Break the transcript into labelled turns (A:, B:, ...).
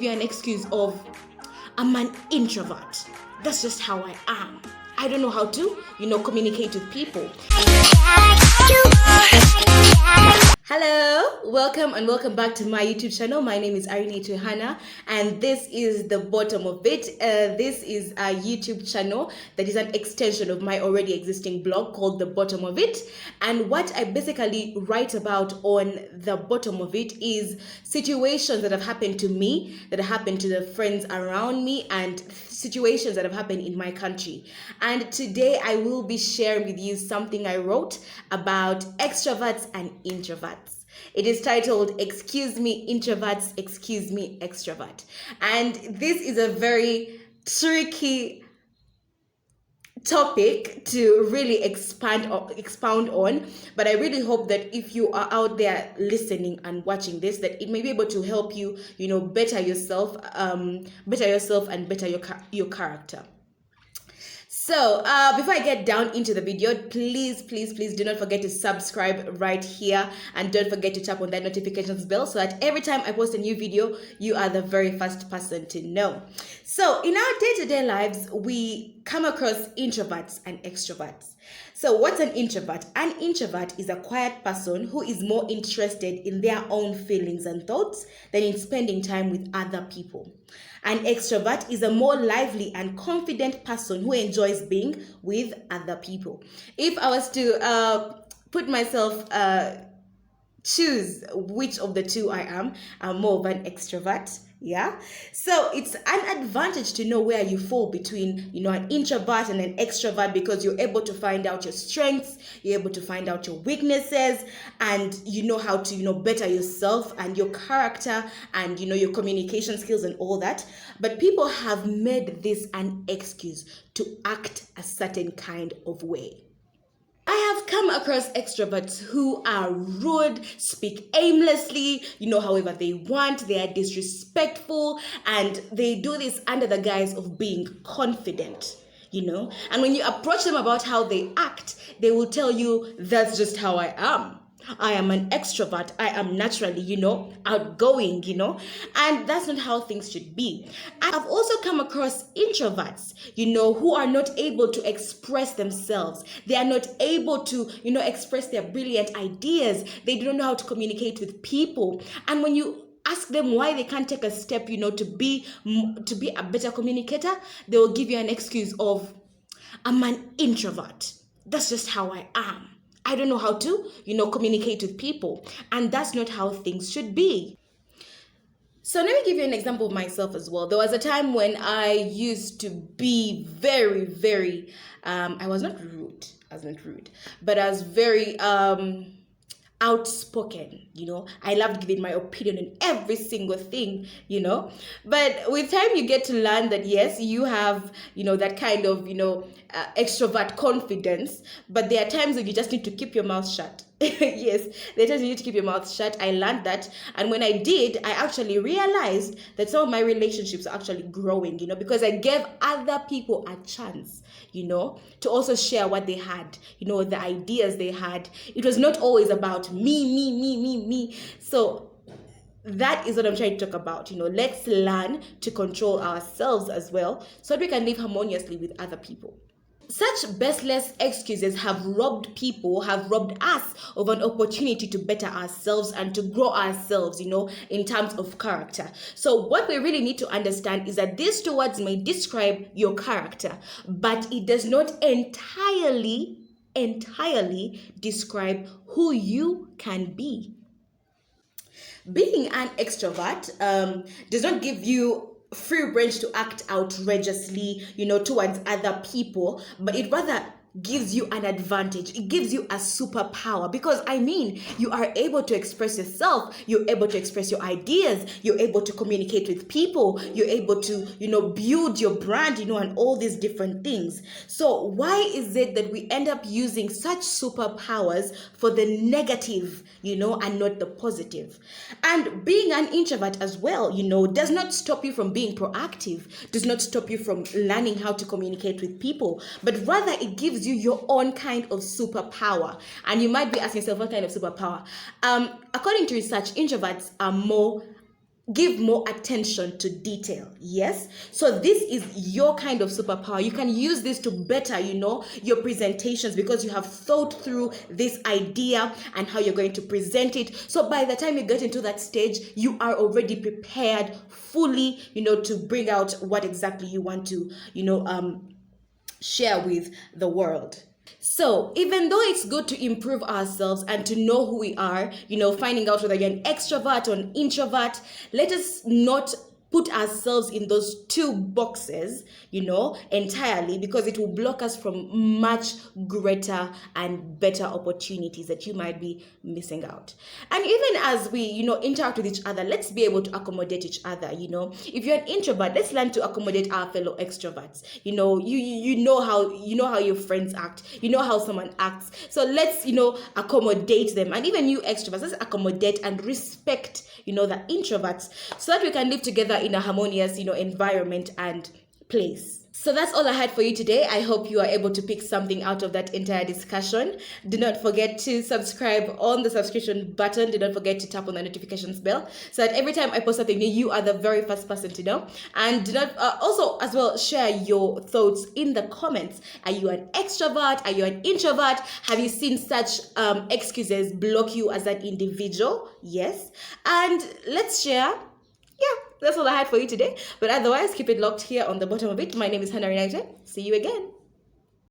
A: give you an excuse of, I'm an introvert. That's just how I am. I don't know how to, communicate with people. Hello, welcome back to my YouTube channel. My name is Irene Hannah, and this is the bottom of it. This is a YouTube channel that is an extension of my already existing blog called The Bottom of It. And what I basically write about on the bottom of it is situations that have happened to me, that have happened to the friends around me, and situations that have happened in my country. And today I will be sharing with you something I wrote about extroverts and introverts. It is titled, Excuse Me Introverts, Excuse Me Extrovert. And this is a very tricky topic to really expound on, but I really hope that if you are out there listening and watching this, that it may be able to help you, better yourself and better your character. So before I get down into the video, please do not forget to subscribe right here, and don't forget to tap on that notifications bell so that every time I post a new video, you are the very first person to know. So in our day-to-day lives, we come across introverts and extroverts. So what's an introvert? An introvert is a quiet person who is more interested in their own feelings and thoughts than in spending time with other people. An extrovert is a more lively and confident person who enjoys being with other people. If I was to put myself, choose which of the two I am, I'm more of an extrovert. Yeah, so it's an advantage to know where you fall between, an introvert and an extrovert, because you're able to find out your strengths, you're able to find out your weaknesses, and you know how to, better yourself and your character and, your communication skills and all that. But people have made this an excuse to act a certain kind of way. I have come across extroverts who are rude, speak aimlessly, however they want, they are disrespectful, and they do this under the guise of being confident, And when you approach them about how they act, they will tell you, that's just how I am. I am an extrovert. I am naturally, outgoing, and that's not how things should be. I've also come across introverts, who are not able to express themselves. They are not able to, express their brilliant ideas. They don't know how to communicate with people. And when you ask them why they can't take a step, to be a better communicator, they will give you an excuse of, I'm an introvert. That's just how I am. I don't know how to, communicate with people. And that's not how things should be. So let me give you an example of myself as well. There was a time when I used to be very, very, I was not rude, but I was very outspoken, I loved giving my opinion on every single thing, but with time you get to learn that yes, you have, that kind of, extrovert confidence, but there are times when you just need to keep your mouth shut. Yes, there are times you need to keep your mouth shut. I learned that, and when I did, I actually realized that some of my relationships are actually growing, because I gave other people a chance, to also share what they had, the ideas they had. It was not always about me. So that is what I'm trying to talk about. Let's learn to control ourselves as well, so that we can live harmoniously with other people. Such baseless excuses have robbed us of an opportunity to better ourselves and to grow ourselves, in terms of character. So what we really need to understand is that these two words may describe your character, but it does not entirely describe who you can be. Being an extrovert does not give you free range to act outrageously, towards other people, but it rather gives you an advantage. It gives you a superpower, because you are able to express yourself, you're able to express your ideas, you're able to communicate with people, you're able to, build your brand, and all these different things. So why is it that we end up using such superpowers for the negative, and not the positive? And being an introvert as well, does not stop you from being proactive, does not stop you from learning how to communicate with people, but rather it gives you your own kind of superpower. And you might be asking yourself, what kind of superpower? According to research, introverts are more give more attention to detail. Yes, so this is your kind of superpower. You can use this to better, your presentations, because you have thought through this idea and how you're going to present it. So by the time you get into that stage, you are already prepared fully, to bring out what exactly you want to, share with the world. So, even though it's good to improve ourselves and to know who we are, finding out whether you're an extrovert or an introvert, let us not put ourselves in those two boxes, entirely, because it will block us from much greater and better opportunities that you might be missing out. And even as we, interact with each other, let's be able to accommodate each other. If you're an introvert, let's learn to accommodate our fellow extroverts. You know how your friends act, how someone acts. So let's, accommodate them. And even you extroverts, let's accommodate and respect, the introverts, so that we can live together in a harmonious, environment and place. So that's all I had for you today. I hope you are able to pick something out of that entire discussion. Do not forget to subscribe on the subscription button. Do not forget to tap on the notifications bell, so that every time I post something new, you are the very first person to know. And do not also as well share your thoughts in the comments. Are you an extrovert? Are you an introvert? Have you seen such excuses block you as an individual? Yes. And let's share. Yeah, that's all I had for you today. But otherwise, keep it locked here on the bottom of it. My name is Hannah United. See you again.